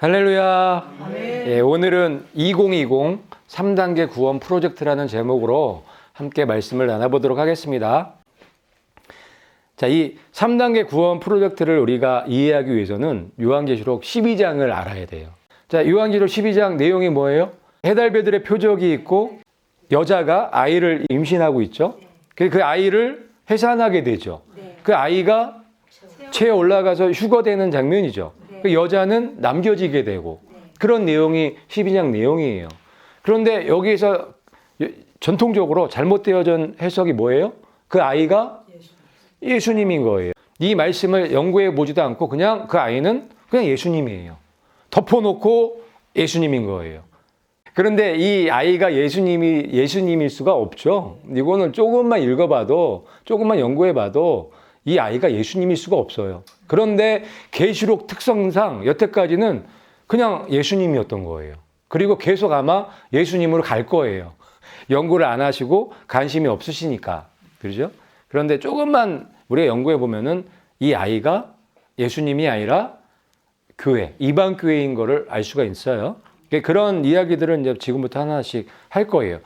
할렐루야. 예, 오늘은 2020 3단계 구원 프로젝트라는 제목으로 함께 말씀을 나눠보도록 하겠습니다. 자, 이 3단계 구원 프로젝트를 우리가 이해하기 위해서는 요한계시록 12장을 알아야 돼요. 자, 요한계시록 12장 내용이 뭐예요? 해달배들의 표적이 있고 여자가 아이를 임신하고 있죠. 그 아이를 해산하게 되죠. 그 아이가 체에 올라가서 휴거되는 장면이죠. 그 여자는 남겨지게 되고 그런 내용이 12장 내용이에요. 그런데 여기서 전통적으로 잘못되어진 해석이 뭐예요? 그 아이가 예수님인 거예요. 이 말씀을 연구해 보지도 않고 그냥 그 아이는 그냥 예수님이에요. 덮어놓고 예수님인 거예요. 그런데 이 아이가 예수님일 수가 없죠. 이거는 조금만 읽어봐도, 조금만 연구해봐도 이 아이가 예수님일 수가 없어요. 그런데 계시록 특성상 여태까지는 그냥 예수님이었던 거예요. 그리고 계속 아마 예수님으로 갈 거예요. 연구를 안 하시고 관심이 없으시니까. 그렇죠? 그런데 조금만 우리가 연구해 보면은 이 아이가 예수님이 아니라 교회, 이방 교회인 거를 알 수가 있어요. 그런 이야기들은 이제 지금부터 하나씩 할 거예요.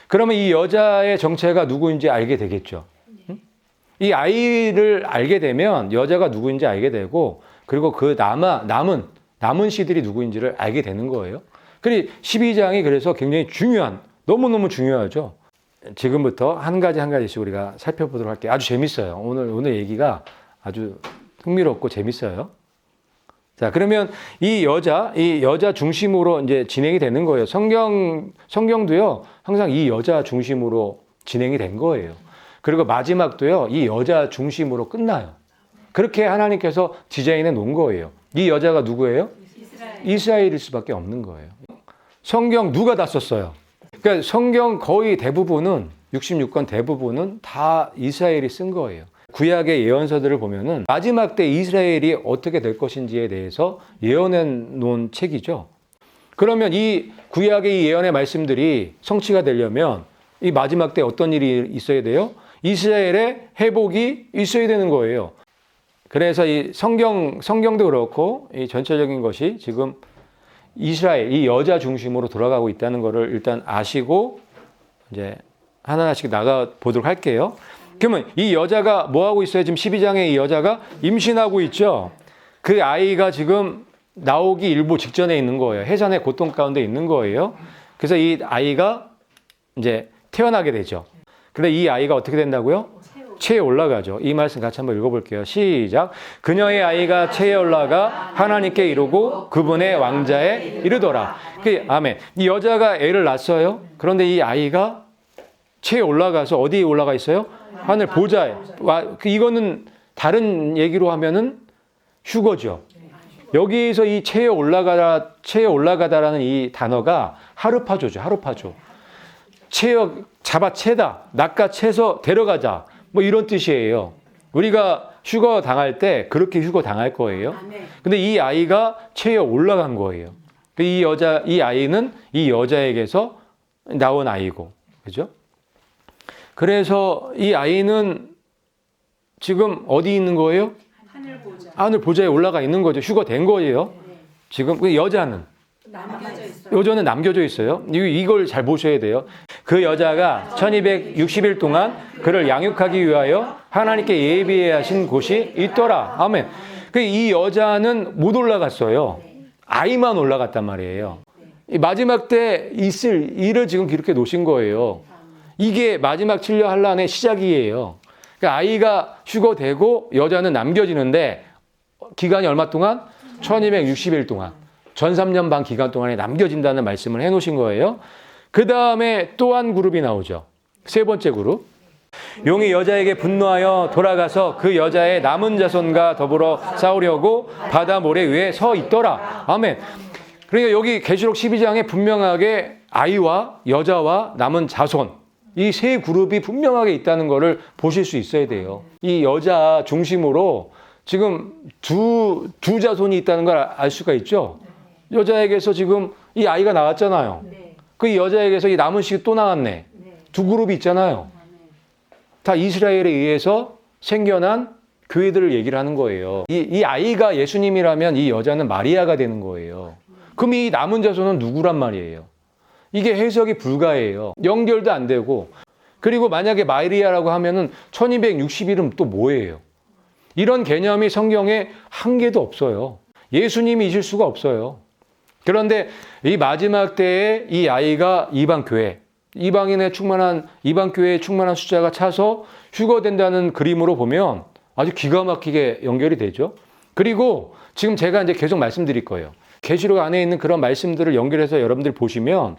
그러면 이 여자의 정체가 누구인지 알게 되겠죠. 이 아이를 알게 되면 여자가 누구인지 알게 되고, 그리고 그 남은 씨들이 누구인지를 알게 되는 거예요. 그리고 12장이 그래서 굉장히 중요한, 너무너무 중요하죠. 지금부터 한 가지씩 우리가 살펴보도록 할게요. 아주 재밌어요. 오늘 얘기가 아주 흥미롭고 재밌어요. 자, 그러면 이 여자 중심으로 이제 진행이 되는 거예요. 성경도요, 항상 이 여자 중심으로 진행이 된 거예요. 그리고 마지막도요, 이 여자 중심으로 끝나요. 그렇게 하나님께서 디자인해 놓은 거예요. 이 여자가 누구예요? 이스라엘일 수밖에 없는 거예요. 성경 누가 다 썼어요? 그러니까 성경 거의 대부분은, 66권 대부분은 다 이스라엘이 쓴 거예요. 구약의 예언서들을 보면은 마지막 때 이스라엘이 어떻게 될 것인지에 대해서 예언해 놓은 책이죠. 그러면 이 구약의 이 예언의 말씀들이 성취가 되려면 이 마지막 때 어떤 일이 있어야 돼요? 이스라엘의 회복이 있어야 되는 거예요. 그래서 이 성경도 그렇고 이 전체적인 것이 지금 이스라엘, 이 여자 중심으로 돌아가고 있다는 것을 일단 아시고 이제 하나씩 나가 보도록 할게요. 그러면 이 여자가 뭐 하고 있어요? 지금 12장에 이 여자가 임신하고 있죠. 그 아이가 지금 나오기 일보 직전에 있는 거예요. 해산의 고통 가운데 있는 거예요. 그래서 이 아이가 이제 태어나게 되죠. 근데 이 아이가 어떻게 된다고요? 체에 올라가죠. 이 말씀 같이 한번 읽어볼게요. 시작. 그녀의 아이가 체에 올라가 하나님께 이르고 그분의 왕자에 이르더라. 아멘. 이 여자가 애를 낳았어요. 그런데 이 아이가 체에 올라가서 어디에 올라가 있어요? 하늘 보좌에. 이거는 다른 얘기로 하면은 휴거죠. 여기에서 이 체에 올라가다라는 이 단어가 하루파조죠. 하루파조. 잡아채다, 낚아채서 데려가자, 뭐 이런 뜻이에요. 우리가 휴거 당할 때 그렇게 휴거 당할 거예요. 근데 이 아이가 체에 올라간 거예요. 이 아이는 이 여자에게서 나온 아이고, 그죠? 그래서 이 아이는 지금 어디 있는 거예요? 하늘 보좌에 올라가 있는 거죠. 휴거된 거예요. 지금 그 여자는 남겨져 있어요. 이걸 잘 보셔야 돼요. 그 여자가 1260일 동안 그를 양육하기 위하여 하나님께 예비해 하신 곳이 있더라. 아멘. 이 여자는 못 올라갔어요. 아이만 올라갔단 말이에요. 마지막 때 있을 일을 지금 이렇게 놓으신 거예요. 이게 마지막 진료 환란의 시작이에요. 그러니까 아이가 휴거되고 여자는 남겨지는데 기간이 얼마 동안? 1260일 동안. 전 3년 반 기간 동안에 남겨진다는 말씀을 해놓으신 거예요. 그 다음에 또 한 그룹이 나오죠. 세 번째 그룹. 용이 여자에게 분노하여 돌아가서 그 여자의 남은 자손과 더불어 싸우려고 바다 모래 위에 서 있더라. 아멘. 그러니까 여기 계시록 12장에 분명하게 아이와 여자와 남은 자손, 이 세 그룹이 분명하게 있다는 것을 보실 수 있어야 돼요. 이 여자 중심으로 지금 두 자손이 있다는 걸 알 수가 있죠. 여자에게서 지금 이 아이가 나왔잖아요. 그 여자에게서 이 남은 씨 또 나왔네. 두 그룹이 있잖아요. 다 이스라엘에 의해서 생겨난 교회들을 얘기를 하는 거예요. 이 아이가 예수님이라면 이 여자는 마리아가 되는 거예요. 그럼 이 남은 자손은 누구란 말이에요? 이게 해석이 불가해요. 연결도 안 되고. 그리고 만약에 마리아라고 하면은 1260일은 또 뭐예요? 이런 개념이 성경에 한 개도 없어요. 예수님이실 수가 없어요. 그런데 이 마지막 때에 이 아이가 이방교회, 이방교회에 충만한 숫자가 차서 휴거된다는 그림으로 보면 아주 기가 막히게 연결이 되죠. 그리고 지금 제가 이제 계속 말씀드릴 거예요. 계시록 안에 있는 그런 말씀들을 연결해서 여러분들 보시면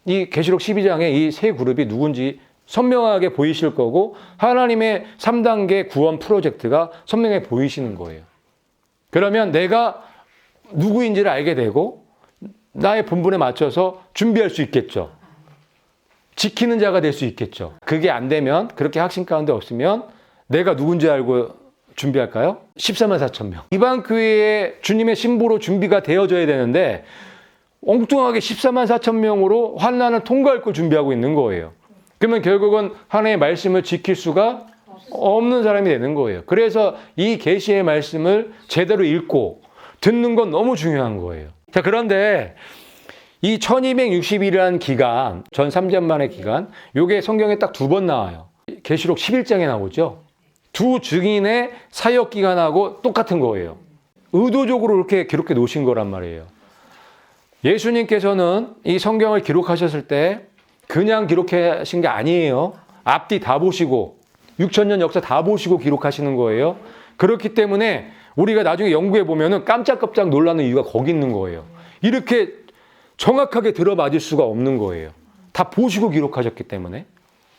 이 계시록 12장에 이 세 그룹이 누군지 선명하게 보이실 거고 하나님의 3단계 구원 프로젝트가 선명해 보이시는 거예요. 그러면 내가 누구인지를 알게 되고 나의 본분에 맞춰서 준비할 수 있겠죠. 지키는 자가 될 수 있겠죠. 그게 안 되면, 그렇게 확신 가운데 없으면 내가 누군지 알고 준비할까요? 14만 4천 명. 이방 교회에 주님의 신부로 준비가 되어져야 되는데 엉뚱하게 14만 4천 명으로 환난을 통과할 걸 준비하고 있는 거예요. 그러면 결국은 하나님의 말씀을 지킬 수가 없는 사람이 되는 거예요. 그래서 이 계시의 말씀을 제대로 읽고 듣는 건 너무 중요한 거예요. 자, 그런데 이 1260일이라는 기간, 전 3전만의 기간, 요게 성경에 딱 2번 나와요. 계시록 11장에 나오죠. 두 증인의 사역 기간하고 똑같은 거예요. 의도적으로 이렇게 기록해 놓으신 거란 말이에요. 예수님께서는 이 성경을 기록하셨을 때 그냥 기록하신 게 아니에요. 앞뒤 다 보시고 6,000년 역사 다 보시고 기록하시는 거예요. 그렇기 때문에 우리가 나중에 연구해 보면은 깜짝깜짝 놀라는 이유가 거기 있는 거예요. 이렇게 정확하게 들어맞을 수가 없는 거예요. 다 보시고 기록하셨기 때문에.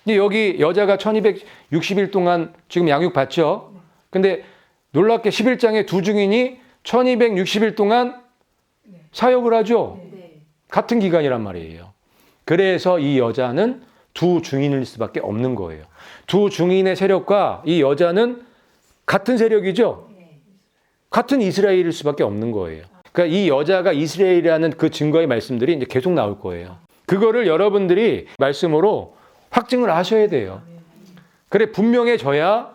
여기 여자가 1260일 동안 지금 양육 받죠. 근데 놀랍게 11장에 두 증인이 1260일 동안 사역을 하죠. 같은 기간이란 말이에요. 그래서 이 여자는 두 증인일 수밖에 없는 거예요. 두 증인의 세력과 이 여자는 같은 세력이죠. 같은 이스라엘일 수밖에 없는 거예요. 그러니까 이 여자가 이스라엘이라는 그 증거의 말씀들이 이제 계속 나올 거예요. 그거를 여러분들이 말씀으로 확증을 하셔야 돼요. 그래 분명해져야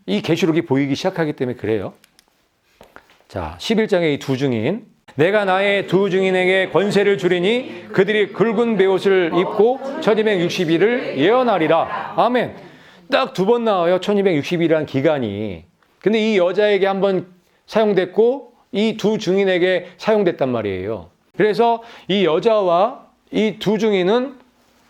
이 계시록이 보이기 시작하기 때문에 그래요. 자, 11장의 이 두 증인. 내가 나의 두 증인에게 권세를 주리니 그들이 굵은 베옷을 입고 1260일을 예언하리라. 아멘. 딱 2번 나와요. 1260일이라는 기간이. 근데 이 여자에게 한번 사용됐고 이 두 증인에게 사용됐단 말이에요. 그래서 이 여자와 이 두 증인은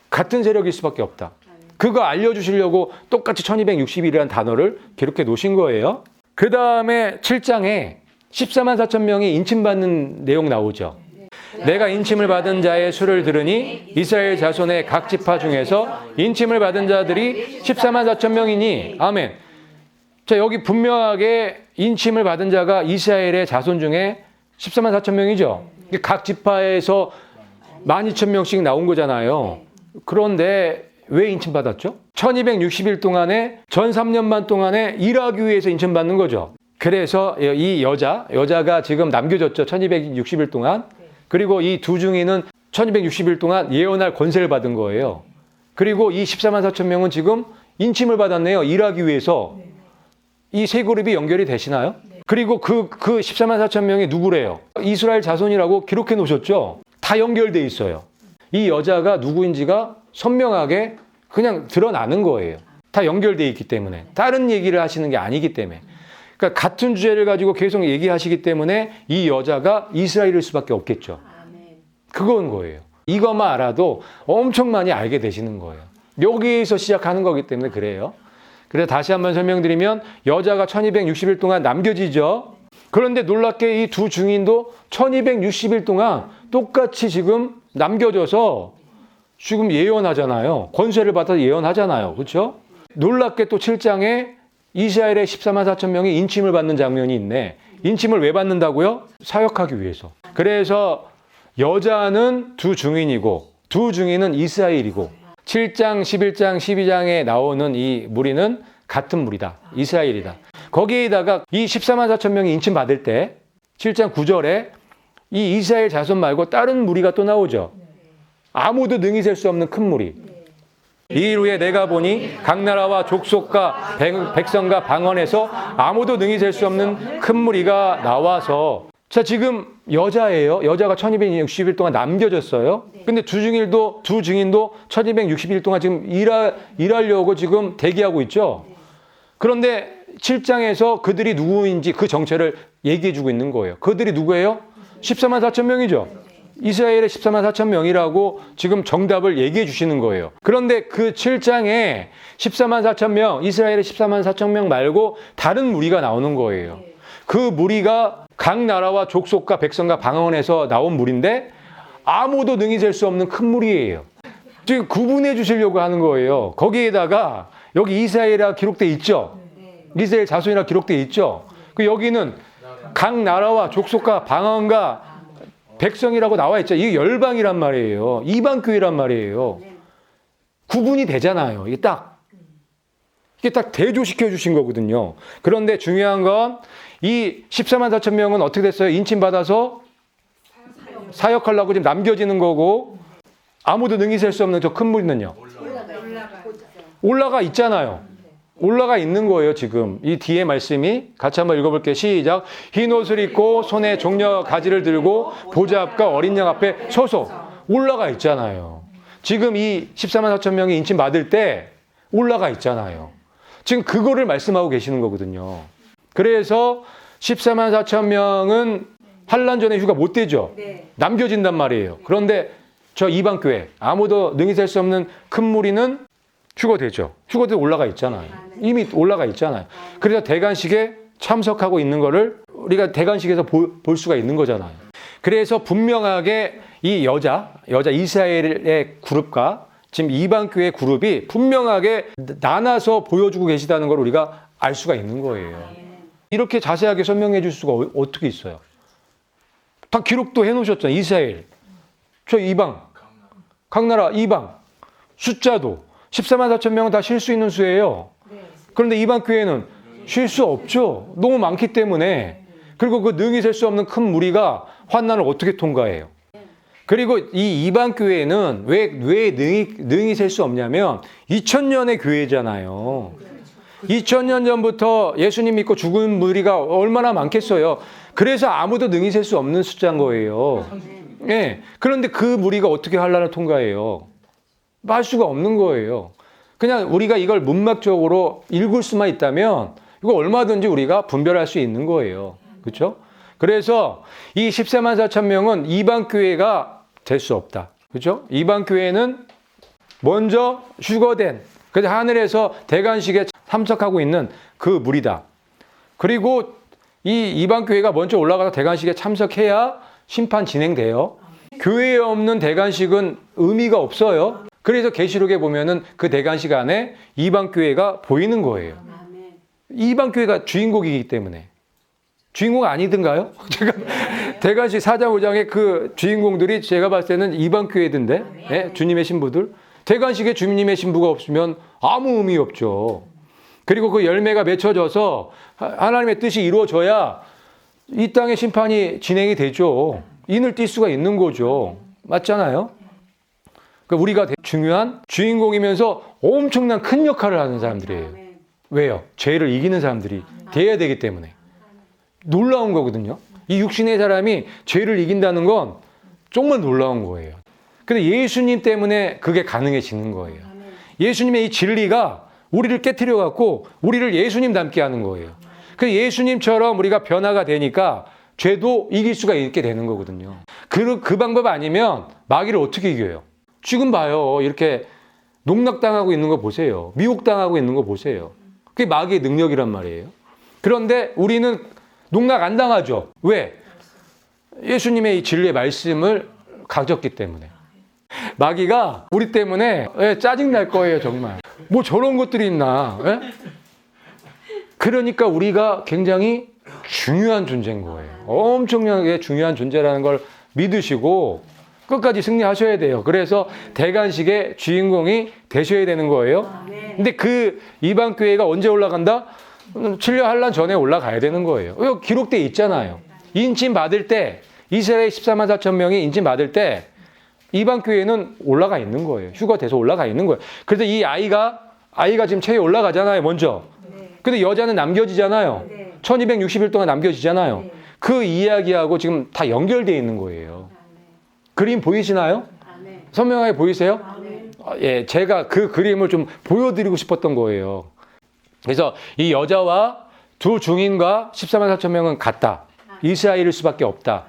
같은 세력일 수밖에 없다. 그거 알려주시려고 똑같이 1260일이라는 단어를 기록해 놓으신 거예요. 그 다음에 7장에 14만 4천 명이 인침받는 내용 나오죠. 내가 인침을 받은 자의 수를 들으니 이스라엘 자손의 각 지파 중에서 인침을 받은 자들이 14만 4천 명이니 아멘. 자, 여기 분명하게 인침을 받은 자가 이스라엘의 자손 중에 14만 4천 명이죠. 각 지파에서 12,000명씩 나온 거잖아요. 그런데 왜 인침받았죠? 1260일 동안에 전 3년만 동안에 일하기 위해서 인침받는 거죠. 그래서 이 여자가 지금 남겨졌죠. 1260일 동안. 그리고 이 두 증인은 1260일 동안 예언할 권세를 받은 거예요. 그리고 이 14만 4천 명은 지금 인침을 받았네요. 일하기 위해서. 이 세 그룹이 연결이 되시나요? 그리고 그 14만 4천 명이 누구래요? 이스라엘 자손이라고 기록해 놓으셨죠? 다 연결돼 있어요. 이 여자가 누구인지가 선명하게 그냥 드러나는 거예요. 다 연결돼 있기 때문에. 다른 얘기를 하시는 게 아니기 때문에. 그러니까 같은 주제를 가지고 계속 얘기하시기 때문에 이 여자가 이스라엘일 수밖에 없겠죠. 그건 거예요. 이것만 알아도 엄청 많이 알게 되시는 거예요. 여기에서 시작하는 거기 때문에 그래요. 그래서 다시 한번 설명드리면 여자가 1260일 동안 남겨지죠. 그런데 놀랍게 이 두 증인도 1260일 동안 똑같이 지금 남겨져서 지금 예언하잖아요. 권세를 받아서 예언하잖아요. 그렇죠? 놀랍게 또 7장에 이스라엘의 14만 4천 명이 인침을 받는 장면이 있네. 인침을 왜 받는다고요? 사역하기 위해서. 그래서 여자는 두 증인이고 두 증인은 이스라엘이고 7장, 11장, 12장에 나오는 이 무리는 같은 무리다. 이스라엘이다. 거기에다가 이 14만 4천 명이 인침 받을 때 7장 9절에 이 이스라엘 자손 말고 다른 무리가 또 나오죠. 아무도 능히 셀 수 없는 큰 무리. 이 후에 내가 보니 각 나라와 족속과 백성과 방언에서 아무도 능히 셀 수 없는 큰 무리가 나와서 자 지금 여자예요. 여자가 1260일 동안 남겨졌어요. 근데 두 증인도 1260일 동안 지금 일하려고 지금 대기하고 있죠. 그런데 7장에서 그들이 누구인지 그 정체를 얘기해 주고 있는 거예요. 그들이 누구예요? 14만 4천 명이죠. 이스라엘의 14만 4천 명이라고 지금 정답을 얘기해 주시는 거예요. 그런데 그 7장에 14만 4천 명, 이스라엘의 14만 4천 명 말고 다른 무리가 나오는 거예요. 그 무리가 각 나라와 족속과 백성과 방언에서 나온 무리인데 아무도 능히 셀 수 없는 큰 무리예요. 지금 구분해 주시려고 하는 거예요. 거기에다가 여기 이스라엘이라 기록돼 있죠. 이스라엘 자손이라 기록돼 있죠. 그 여기는 각 나라와 족속과 방언과 백성이라고 나와 있죠. 이게 열방이란 말이에요. 이방 교회란 말이에요. 구분이 되잖아요. 이게 딱 대조시켜 주신 거거든요. 그런데 중요한 건 이 14만 4천 명은 어떻게 됐어요? 인침받아서 사역하려고 지금 남겨지는 거고 아무도 능히 셀 수 없는 저 큰 무리는요. 올라가 있잖아요. 올라가 있는 거예요, 지금. 이 뒤에 말씀이 같이 한번 읽어볼게요. 시작. 흰 옷을 입고 손에 종려 가지를 들고 보좌 앞과 어린 양 앞에 서서 올라가 있잖아요. 지금 이 14만 4천 명이 인침 받을 때 올라가 있잖아요. 지금 그거를 말씀하고 계시는 거거든요. 그래서 14만 4천 명은 환란 전에 휴가 못 되죠. 남겨진단 말이에요. 그런데 저 이방교회 아무도 능히 셀 수 없는 큰 무리는 휴거되죠. 휴거돼 올라가 있잖아요. 이미 올라가 있잖아요. 그래서 대관식에 참석하고 있는 거를 우리가 대관식에서 볼 수가 있는 거잖아요. 그래서 분명하게 이 여자 이스라엘의 그룹과 지금 이방교회 그룹이 분명하게 나눠서 보여주고 계시다는 걸 우리가 알 수가 있는 거예요. 이렇게 자세하게 설명해 줄 수가 어떻게 있어요? 다 기록도 해놓으셨잖아요. 이스라엘, 저 이방, 각 나라 이방, 숫자도 14만 4천 명은 다 쉴 수 있는 수예요. 그런데 이방 교회는 쉴 수 없죠. 너무 많기 때문에. 그리고 그 능히 셀 수 없는 큰 무리가 환난을 어떻게 통과해요? 그리고 이 이방 교회는 왜 능히 셀 수 없냐면 2000년의 교회잖아요. 2000년 전부터 예수님 믿고 죽은 무리가 얼마나 많겠어요. 그래서 아무도 능히 셀 수 없는 숫자인 거예요. 예. 그런데 그 무리가 어떻게 환난을 통과해요? 할 수가 없는 거예요. 그냥 우리가 이걸 문맥적으로 읽을 수만 있다면 이거 얼마든지 우리가 분별할 수 있는 거예요. 그렇죠? 그래서 이 14만 4천 명은 이방 교회가 될 수 없다. 그렇죠? 이방 교회는 먼저 휴거된 그래서 하늘에서 대관식에 참석하고 있는 그 무리다. 그리고 이 이방 교회가 먼저 올라가서 대관식에 참석해야 심판 진행돼요. 교회에 없는 대관식은 의미가 없어요. 그래서 계시록에 보면은 그 대관식 안에 이방 교회가 보이는 거예요. 이방 교회가 주인공이기 때문에. 주인공 아니든가요? 제가 대관식 4장 5장의 그 주인공들이 제가 봤을 때는 이방 교회던데, 예? 주님의 신부들. 대관식에 주님의 신부가 없으면 아무 의미 없죠. 그리고 그 열매가 맺혀져서 하나님의 뜻이 이루어져야 이 땅의 심판이 진행이 되죠. 인을 띌 수가 있는 거죠. 맞잖아요? 그러니까 우리가 중요한 주인공이면서 엄청난 큰 역할을 하는 사람들이에요. 왜요? 죄를 이기는 사람들이 돼야 되기 때문에. 놀라운 거거든요. 이 육신의 사람이 죄를 이긴다는 건 정말 놀라운 거예요. 근데 예수님 때문에 그게 가능해지는 거예요. 예수님의 이 진리가 우리를 깨트려 갖고 우리를 예수님 닮게 하는 거예요. 그 예수님처럼 우리가 변화가 되니까 죄도 이길 수가 있게 되는 거거든요. 그 방법 아니면 마귀를 어떻게 이겨요? 지금 봐요. 이렇게 농락당하고 있는 거 보세요. 미혹당하고 있는 거 보세요. 그게 마귀의 능력이란 말이에요. 그런데 우리는 농락 안 당하죠. 왜? 예수님의 이 진리의 말씀을 가졌기 때문에. 마귀가 우리 때문에 짜증날 거예요, 정말. 뭐 저런 것들이 있나. 예? 그러니까 우리가 굉장히 중요한 존재인 거예요. 엄청나게 중요한 존재라는 걸 믿으시고 끝까지 승리하셔야 돼요. 그래서 대관식의 주인공이 되셔야 되는 거예요. 근데 그 이방 교회가 언제 올라간다? 7년 환란 전에 올라가야 되는 거예요. 이거 기록돼 있잖아요. 인침 받을 때 이스라엘 14만 4천 명이 인침 받을 때 이방 교회는 올라가 있는 거예요. 휴거돼서 올라가 있는 거예요. 그래서 이 아이가 지금 체에 올라가잖아요, 먼저. 근데 여자는 남겨지잖아요. 1260일 동안 남겨지잖아요. 그 이야기하고 지금 다 연결되어 있는 거예요. 그림 보이시나요? 선명하게 보이세요? 예, 제가 그 그림을 좀 보여드리고 싶었던 거예요. 그래서 이 여자와 두 중인과 14만 4천 명은 같다. 이스라엘일 수밖에 없다.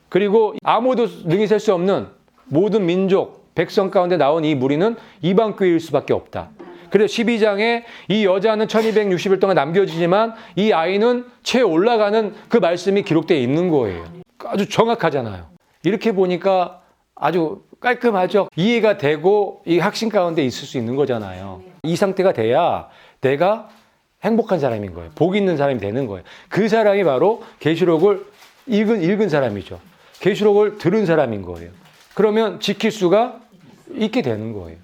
그리고 아무도 능히 셀 수 없는 모든 민족, 백성 가운데 나온 이 무리는 이방교회일 수밖에 없다. 그래서 12장에 이 여자는 1260일 동안 남겨지지만 이 아이는 채 올라가는 그 말씀이 기록되어 있는 거예요. 아주 정확하잖아요. 이렇게 보니까 아주 깔끔하죠. 이해가 되고 이 확신 가운데 있을 수 있는 거잖아요. 이 상태가 돼야 내가 행복한 사람인 거예요. 복 있는 사람이 되는 거예요. 그 사람이 바로 계시록을 읽은 사람이죠. 계시록을 들은 사람인 거예요. 그러면 지킬 수가 있게 되는 거예요.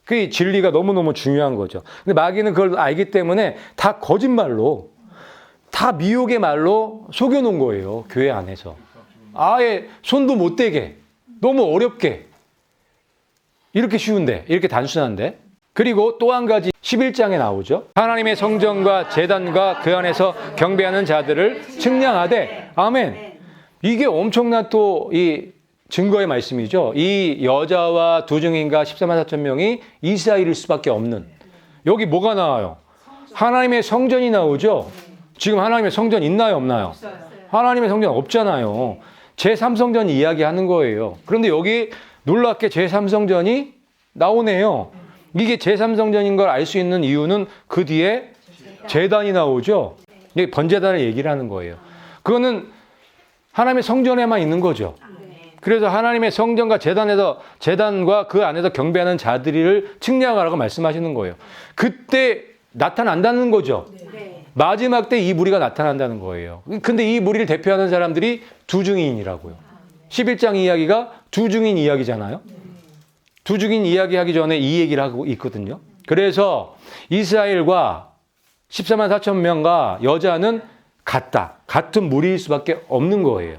그 진리가 너무너무 중요한 거죠. 근데 마귀는 그걸 알기 때문에 다 거짓말로, 다 미혹의 말로 속여놓은 거예요. 교회 안에서. 아예 손도 못 대게, 너무 어렵게. 이렇게 쉬운데, 이렇게 단순한데. 그리고 또 한 가지 11장에 나오죠. 하나님의 성전과 제단과 그 안에서 경배하는 자들을 측량하되, 아멘. 이게 엄청난 또 이 증거의 말씀이죠. 이 여자와 두 증인과 14만 4천 명이 이스라엘일 수밖에 없는. 여기 뭐가 나와요? 하나님의 성전이 나오죠. 지금 하나님의 성전 있나요, 없나요? 하나님의 성전 없잖아요. 제3성전 이야기하는 거예요. 그런데 여기 놀랍게 제3성전이 나오네요. 이게 제3성전인 걸 알 수 있는 이유는 그 뒤에 제단이 나오죠. 이게 번제단을 얘기를 하는 거예요. 그거는 하나님의 성전에만 있는 거죠. 그래서 하나님의 성전과 제단과 그 안에서 경배하는 자들을 측량하라고 말씀하시는 거예요. 그때 나타난다는 거죠. 마지막 때 이 무리가 나타난다는 거예요. 근데 이 무리를 대표하는 사람들이 두 증인이라고요. 11장 이야기가 두 증인 이야기잖아요. 두 증인 이야기하기 전에 이 얘기를 하고 있거든요. 그래서 이스라엘과 14만 4천 명과 여자는 같다. 같은 무리일 수밖에 없는 거예요.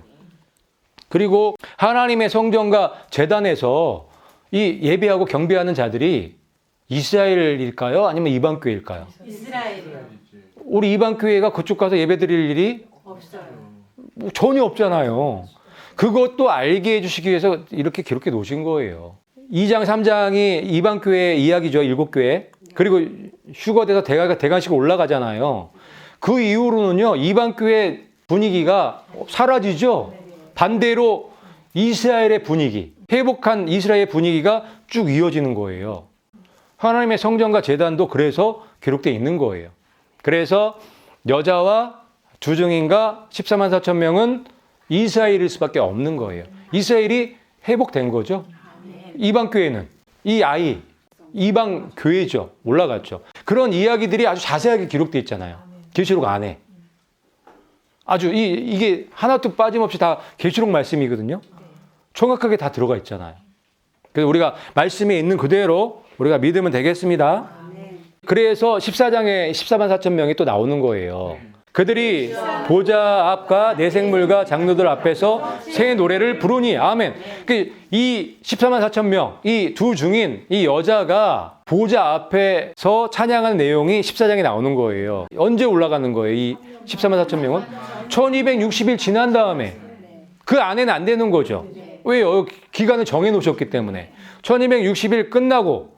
그리고 하나님의 성전과 제단에서 이 예배하고 경배하는 자들이 이스라엘일까요? 아니면 이방교회일까요? 이스라엘이요. 우리 이방교회가 그쪽 가서 예배 드릴 일이 없어요. 뭐 전혀 없잖아요. 그것도 알게 해주시기 위해서 이렇게 기록해 놓으신 거예요. 2장, 3장이 이방교회 이야기죠. 7교회. 그리고 휴거돼서 대관식 올라가잖아요. 그 이후로는요, 이방교회 분위기가 사라지죠. 반대로 이스라엘의 분위기, 회복한 이스라엘의 분위기가 쭉 이어지는 거예요. 하나님의 성전과 제단도 그래서 기록되어 있는 거예요. 그래서 여자와 두 증인과 14만 4천 명은 이스라엘일 수밖에 없는 거예요. 이스라엘이 회복된 거죠. 이방교회는 이 아이, 이방교회죠. 올라갔죠. 그런 이야기들이 아주 자세하게 기록되어 있잖아요. 계시록 안에. 아주 이게 하나도 빠짐없이 다 계시록 말씀이거든요. 정확하게 다 들어가 있잖아요. 그래서 우리가 말씀에 있는 그대로 우리가 믿으면 되겠습니다. 그래서 14장에 14만 4천 명이 또 나오는 거예요. 그들이 보좌 앞과 내생물과 장로들 앞에서 새 노래를 부르니 아멘. 이 14만 4천 명, 이 두 증인, 이 여자가 보좌 앞에서 찬양하는 내용이 14장에 나오는 거예요. 언제 올라가는 거예요? 이 14만 4천 명은 1260일 지난 다음에 그 안에는 안 되는 거죠. 왜요? 기간을 정해 놓으셨기 때문에 1260일 끝나고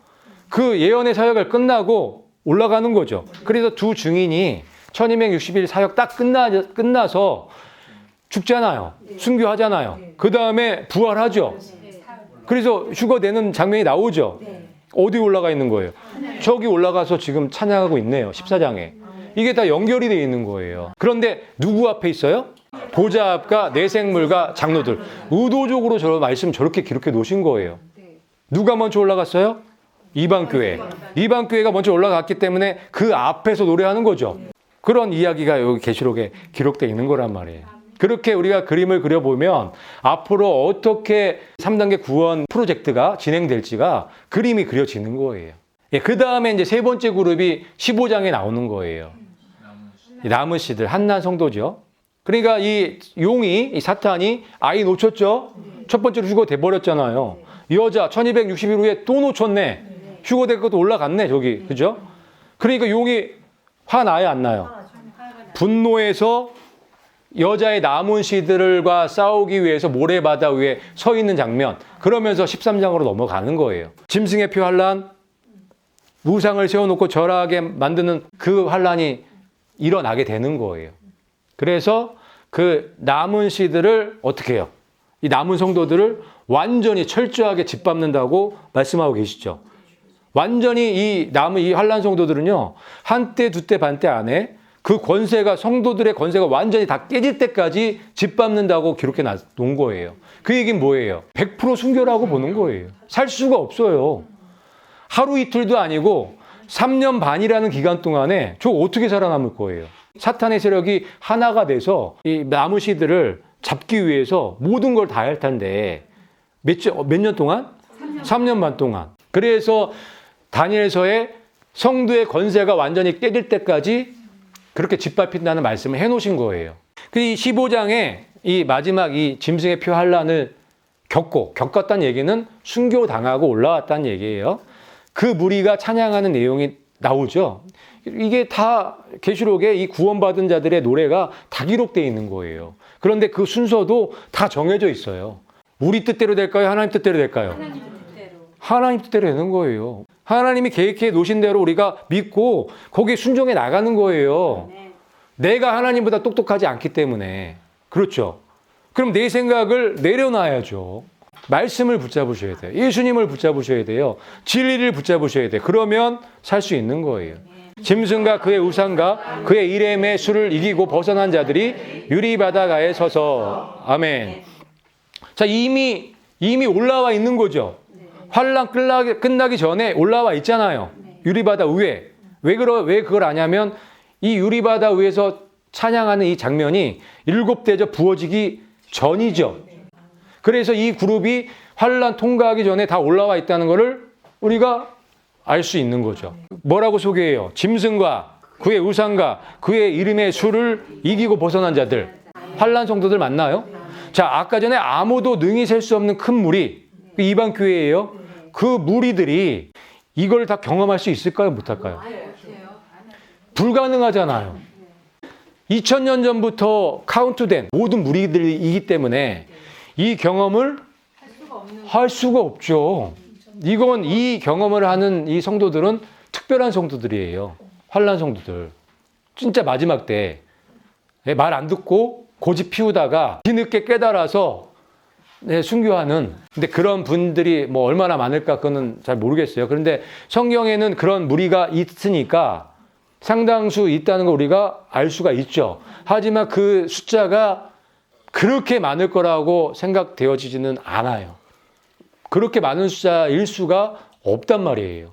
그 예언의 사역을 끝나고 올라가는 거죠. 그래서 두 증인이 1260일 사역 딱 끝나서 죽잖아요. 순교하잖아요. 그 다음에 부활하죠. 그래서 휴거되는 장면이 나오죠. 어디 올라가 있는 거예요? 저기 올라가서 지금 찬양하고 있네요. 14장에. 이게 다 연결이 되어 있는 거예요. 그런데 누구 앞에 있어요? 보좌 앞과 내생물과 장로들. 의도적으로 저 말씀 저렇게 기록해 놓으신 거예요. 누가 먼저 올라갔어요? 이방교회. 이방교회가 먼저 올라갔기 때문에 그 앞에서 노래하는 거죠. 그런 이야기가 여기 계시록에 기록되어 있는 거란 말이에요. 그렇게 우리가 그림을 그려보면 앞으로 어떻게 3단계 구원 프로젝트가 진행될지가 그림이 그려지는 거예요. 그 다음에 이제 세 번째 그룹이 15장에 나오는 거예요. 남은 씨들, 한난 성도죠. 그러니까 이 용이, 이 사탄이 아이 놓쳤죠? 첫 번째로 휴거돼 버렸잖아요. 이 여자 1260일 후에 또 놓쳤네. 휴거될 것도 올라갔네, 저기. 그죠? 그러니까 용이 화나요, 안 나요? 분노해서 여자의 남은 씨들과 싸우기 위해서 모래바다 위에 서 있는 장면. 그러면서 13장으로 넘어가는 거예요. 짐승의 표 환란, 우상을 세워놓고 절하게 만드는 그 환란이 일어나게 되는 거예요. 그래서 그 남은 씨들을 어떻게 해요? 이 남은 성도들을 완전히 철저하게 짓밟는다고 말씀하고 계시죠. 완전히 이 남은 이 환란 성도들은요, 한때 두때 반때 안에 그 권세가, 성도들의 권세가 완전히 다 깨질 때까지 짓밟는다고 기록해 놓은 거예요. 그 얘기는 뭐예요? 100% 순교라고 보는 거예요. 살 수가 없어요. 하루 이틀도 아니고 3년 반이라는 기간 동안에 저 어떻게 살아남을 거예요? 사탄의 세력이 하나가 돼서 이 남은 씨들을 잡기 위해서 모든 걸 다 할 텐데 몇 년 동안? 3년 반 동안. 그래서 다니엘서에 성도의 권세가 완전히 깨질 때까지 그렇게 짓밟힌다는 말씀을 해놓으신 거예요. 그 이 15장에 이 마지막 이 짐승의 표 환란을 겪었다는 얘기는 순교당하고 올라왔다는 얘기예요. 그 무리가 찬양하는 내용이 나오죠. 이게 다 계시록에 이 구원받은 자들의 노래가 다 기록되어 있는 거예요. 그런데 그 순서도 다 정해져 있어요. 우리 뜻대로 될까요? 하나님 뜻대로 될까요? 하나님 뜻대로. 하나님 뜻대로 되는 거예요. 하나님이 계획해 놓으신 대로 우리가 믿고 거기에 순종해 나가는 거예요. 네. 내가 하나님보다 똑똑하지 않기 때문에. 그렇죠. 그럼 내 생각을 내려놔야죠. 말씀을 붙잡으셔야 돼요. 예수님을 붙잡으셔야 돼요. 진리를 붙잡으셔야 돼요. 그러면 살 수 있는 거예요. 짐승과 그의 우상과 그의 이름의 수를 이기고 벗어난 자들이 유리바다가에 서서. 아멘. 자, 이미 올라와 있는 거죠. 환란 끝나기 전에 올라와 있잖아요. 유리바다 위에. 왜 그걸 아냐면 이 유리바다 위에서 찬양하는 이 장면이 7대접 부어지기 전이죠. 그래서 이 그룹이 환란 통과하기 전에 다 올라와 있다는 것을 우리가 알 수 있는 거죠. 뭐라고 소개해요? 짐승과 그의 우상과 그의 이름의 수를 이기고 벗어난 자들. 환란 성도들 맞나요? 자, 아까 전에 아무도 능히 셀 수 없는 큰 무리, 이방 교회예요. 그 무리들이 이걸 다 경험할 수 있을까요? 못할까요? 불가능하잖아요. 2000년 전부터 카운트된 모든 무리들이기 때문에 이 경험을 할 수가 없죠. 이건 이 경험을 하는 이 성도들은 특별한 성도들이에요. 환란 성도들. 진짜 마지막 때 말 안 듣고 고집 피우다가 뒤늦게 깨달아서 순교하는. 근데 그런 분들이 뭐 얼마나 많을까 그거는 잘 모르겠어요. 그런데 성경에는 그런 무리가 있으니까 상당수 있다는 거 우리가 알 수가 있죠. 하지만 그 숫자가 그렇게 많을 거라고 생각되어지지는 않아요. 그렇게 많은 숫자일 수가 없단 말이에요.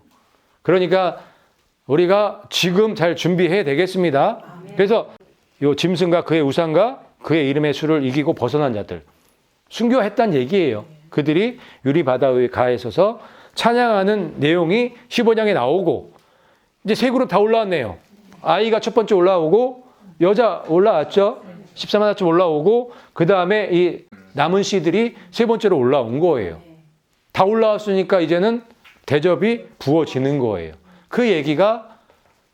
그러니까 우리가 지금 잘 준비해야 되겠습니다. 그래서 요 짐승과 그의 우상과 그의 이름의 수를 이기고 벗어난 자들. 순교했다는 얘기예요. 그들이 유리바다의 가에 서서 찬양하는 내용이 15장에 나오고 이제 세 그룹 다 올라왔네요. 아이가 첫 번째 올라오고 여자 올라왔죠. 13하나쯤 올라오고 그 다음에 이 남은 씨들이 세 번째로 올라온 거예요. 다 올라왔으니까 이제는 대접이 부어지는 거예요. 그 얘기가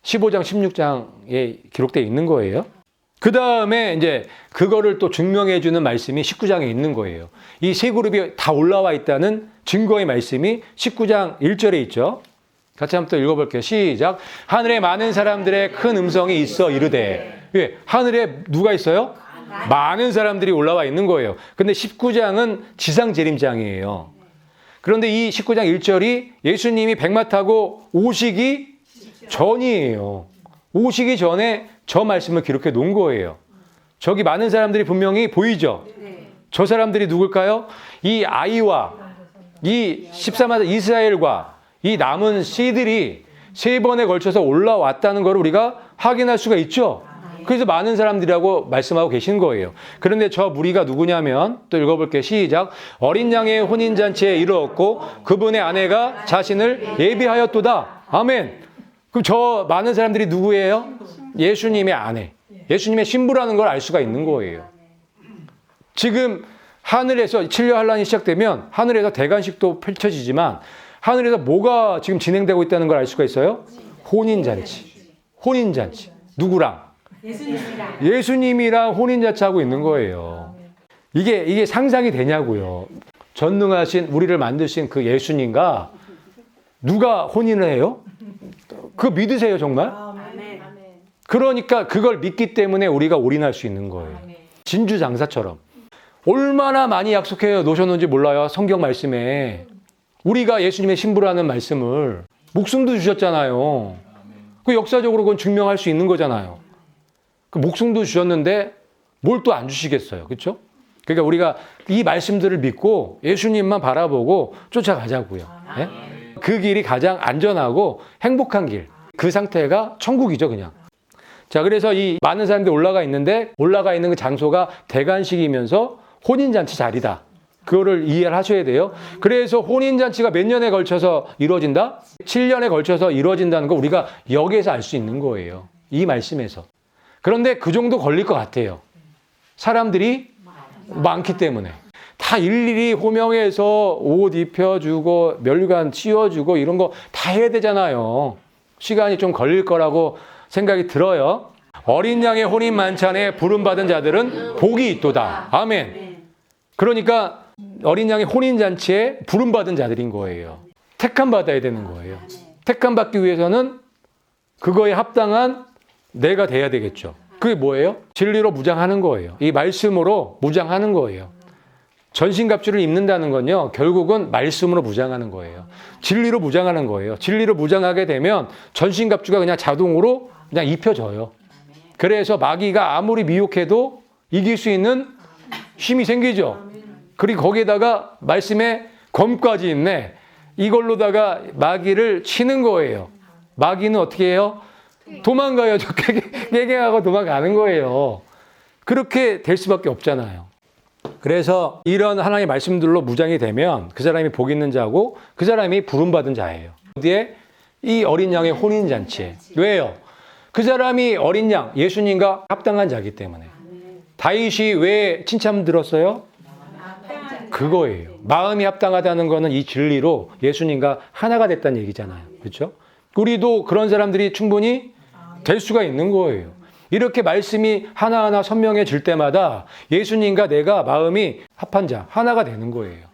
15장, 16장에 기록되어 있는 거예요. 그 다음에 이제 그거를 또 증명해 주는 말씀이 19장에 있는 거예요. 이 세 그룹이 다 올라와 있다는 증거의 말씀이 19장 1절에 있죠. 같이 한번 또 읽어볼게요. 시작. 하늘에 많은 사람들의 큰 음성이 있어 이르되. 예, 하늘에 누가 있어요? 많은 사람들이 올라와 있는 거예요. 근데 19장은 지상 재림장이에요. 그런데 이 19장 1절이 예수님이 백마 타고 오시기 전이에요. 오시기 전에 저 말씀을 기록해 놓은 거예요. 저기 많은 사람들이 분명히 보이죠? 저 사람들이 누굴까요? 이 아이와 이 13만 이스라엘과 이 남은 씨들이 세 번에 걸쳐서 올라왔다는 걸 우리가 확인할 수가 있죠. 그래서 많은 사람들이라고 말씀하고 계신 거예요. 그런데 저 무리가 누구냐면 또 읽어볼게요. 시작. 어린 양의 혼인잔치에 이르렀고 그분의 아내가 자신을 예비하였도다. 아멘. 그럼 저 많은 사람들이 누구예요? 예수님의 아내. 예수님의 신부라는 걸 알 수가 있는 거예요. 지금 하늘에서 7년 환란이 시작되면 하늘에서 대관식도 펼쳐지지만 하늘에서 뭐가 지금 진행되고 있다는 걸 알 수가 있어요? 혼인잔치. 혼인잔치. 누구랑? 예수님이랑 혼인잔치하고 있는 거예요. 이게 상상이 되냐고요. 전능하신 우리를 만드신 그 예수님과 누가 혼인을 해요? 그거 믿으세요 정말? 그러니까 그걸 믿기 때문에 우리가 올인할 수 있는 거예요. 진주장사처럼. 얼마나 많이 약속해 놓으셨는지 몰라요. 성경 말씀에. 우리가 예수님의 신부라는 말씀을 목숨도 주셨잖아요. 그 역사적으로 그건 증명할 수 있는 거잖아요. 그 목숨도 주셨는데 뭘 또 안 주시겠어요. 그렇죠? 그러니까 우리가 이 말씀들을 믿고 예수님만 바라보고 쫓아가자고요. 네? 그 길이 가장 안전하고 행복한 길. 그 상태가 천국이죠, 그냥. 자, 그래서 이 많은 사람들이 올라가 있는데 올라가 있는 그 장소가 대관식이면서 혼인잔치 자리다. 그거를 이해를 하셔야 돼요. 그래서 혼인잔치가 몇 년에 걸쳐서 이루어진다? 7년에 걸쳐서 이루어진다는 거 우리가 여기에서 알 수 있는 거예요. 이 말씀에서. 그런데 그 정도 걸릴 것 같아요. 사람들이 많기 때문에. 다 일일이 호명해서 옷 입혀주고 멸관 씌워주고 이런 거 다 해야 되잖아요. 시간이 좀 걸릴 거라고 생각이 들어요. 어린 양의 혼인 만찬에 부름받은 자들은 복이 있도다. 아멘. 그러니까 어린 양의 혼인잔치에 부름받은 자들인 거예요. 택함 받아야 되는 거예요. 택함 받기 위해서는 그거에 합당한 내가 돼야 되겠죠. 그게 뭐예요? 진리로 무장하는 거예요. 이 말씀으로 무장하는 거예요. 전신갑주를 입는다는 건요, 결국은 말씀으로 무장하는 거예요. 진리로 무장하는 거예요. 진리로 무장하게 되면 전신갑주가 그냥 자동으로 그냥 입혀져요. 그래서 마귀가 아무리 미혹해도 이길 수 있는 힘이 생기죠. 그리고 거기에다가 말씀에 검까지 있네. 이걸로다가 마귀를 치는 거예요. 마귀는 어떻게 해요? 도망가요. 저 깨갱하고 도망가는 거예요. 그렇게 될 수밖에 없잖아요. 그래서 이런 하나님의 말씀들로 무장이 되면 그 사람이 복 있는 자고 그 사람이 부름받은 자예요. 어디에? 이 어린 양의 혼인잔치에. 왜요? 그 사람이 어린 양, 예수님과 합당한 자이기 때문에. 다윗이 왜 칭찬 들었어요? 그거예요. 마음이 합당하다는 거는 이 진리로 예수님과 하나가 됐다는 얘기잖아요. 그렇죠? 우리도 그런 사람들이 충분히 될 수가 있는 거예요. 이렇게 말씀이 하나하나 선명해질 때마다 예수님과 내가 마음이 합한 자, 하나가 되는 거예요.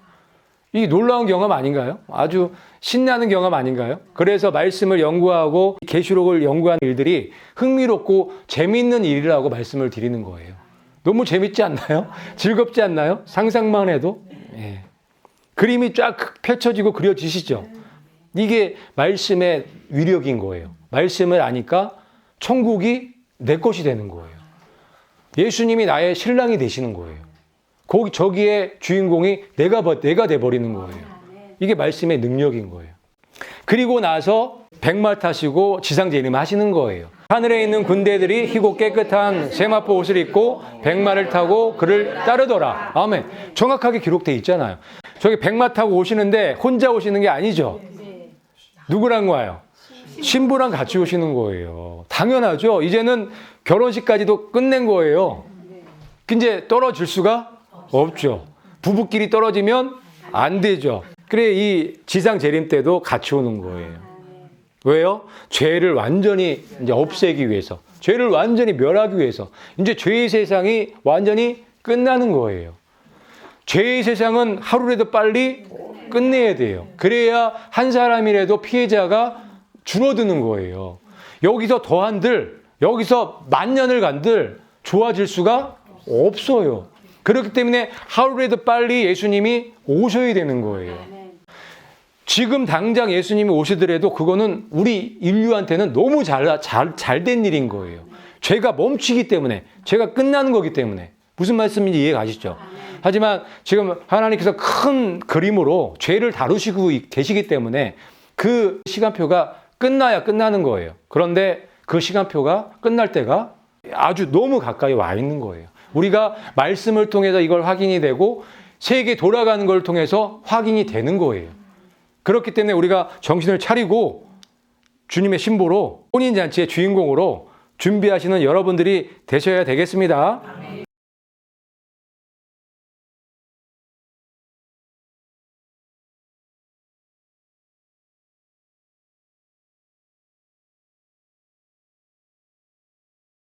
이 놀라운 경험 아닌가요? 아주 신나는 경험 아닌가요? 그래서 말씀을 연구하고 계시록을 연구하는 일들이 흥미롭고 재미있는 일이라고 말씀을 드리는 거예요. 너무 재밌지 않나요? 즐겁지 않나요? 상상만 해도. 예. 그림이 쫙 펼쳐지고 그려지시죠? 이게 말씀의 위력인 거예요. 말씀을 아니까 천국이 내 것이 되는 거예요. 예수님이 나의 신랑이 되시는 거예요. 저기에 주인공이 내가 돼버리는 거예요. 이게 말씀의 능력인 거예요. 그리고 나서 백마 타시고 지상재림 하시는 거예요. 하늘에 있는 군대들이 희고 깨끗한 세마포 옷을 입고 백마를 타고 그를 따르더라. 아멘. 정확하게 기록되어 있잖아요. 저기 백마 타고 오시는데 혼자 오시는 게 아니죠. 누구랑 와요? 신부랑 같이 오시는 거예요. 당연하죠. 이제는 결혼식까지도 끝낸 거예요. 이제 떨어질 수가 없죠. 부부끼리 떨어지면 안 되죠. 그래 이 지상 재림 때도 같이 오는 거예요. 왜요? 죄를 완전히 이제 없애기 위해서, 죄를 완전히 멸하기 위해서, 이제 죄의 세상이 완전히 끝나는 거예요. 죄의 세상은 하루라도 빨리 끝내야 돼요. 그래야 한 사람이라도 피해자가 줄어드는 거예요. 여기서 더한들, 여기서 만년을 간들 좋아질 수가 없어요. 그렇기 때문에 하루라도 빨리 예수님이 오셔야 되는 거예요. 지금 당장 예수님이 오시더라도 그거는 우리 인류한테는 너무 잘된 일인 거예요. 죄가 멈추기 때문에, 죄가 끝나는 거기 때문에. 무슨 말씀인지 이해 가시죠? 하지만 지금 하나님께서 큰 그림으로 죄를 다루시고 계시기 때문에 그 시간표가 끝나야 끝나는 거예요. 그런데 그 시간표가 끝날 때가 아주 너무 가까이 와 있는 거예요. 우리가 말씀을 통해서 이걸 확인이 되고 세계 돌아가는 걸 통해서 확인이 되는 거예요. 그렇기 때문에 우리가 정신을 차리고 주님의 신부로 혼인잔치의 주인공으로 준비하시는 여러분들이 되셔야 되겠습니다.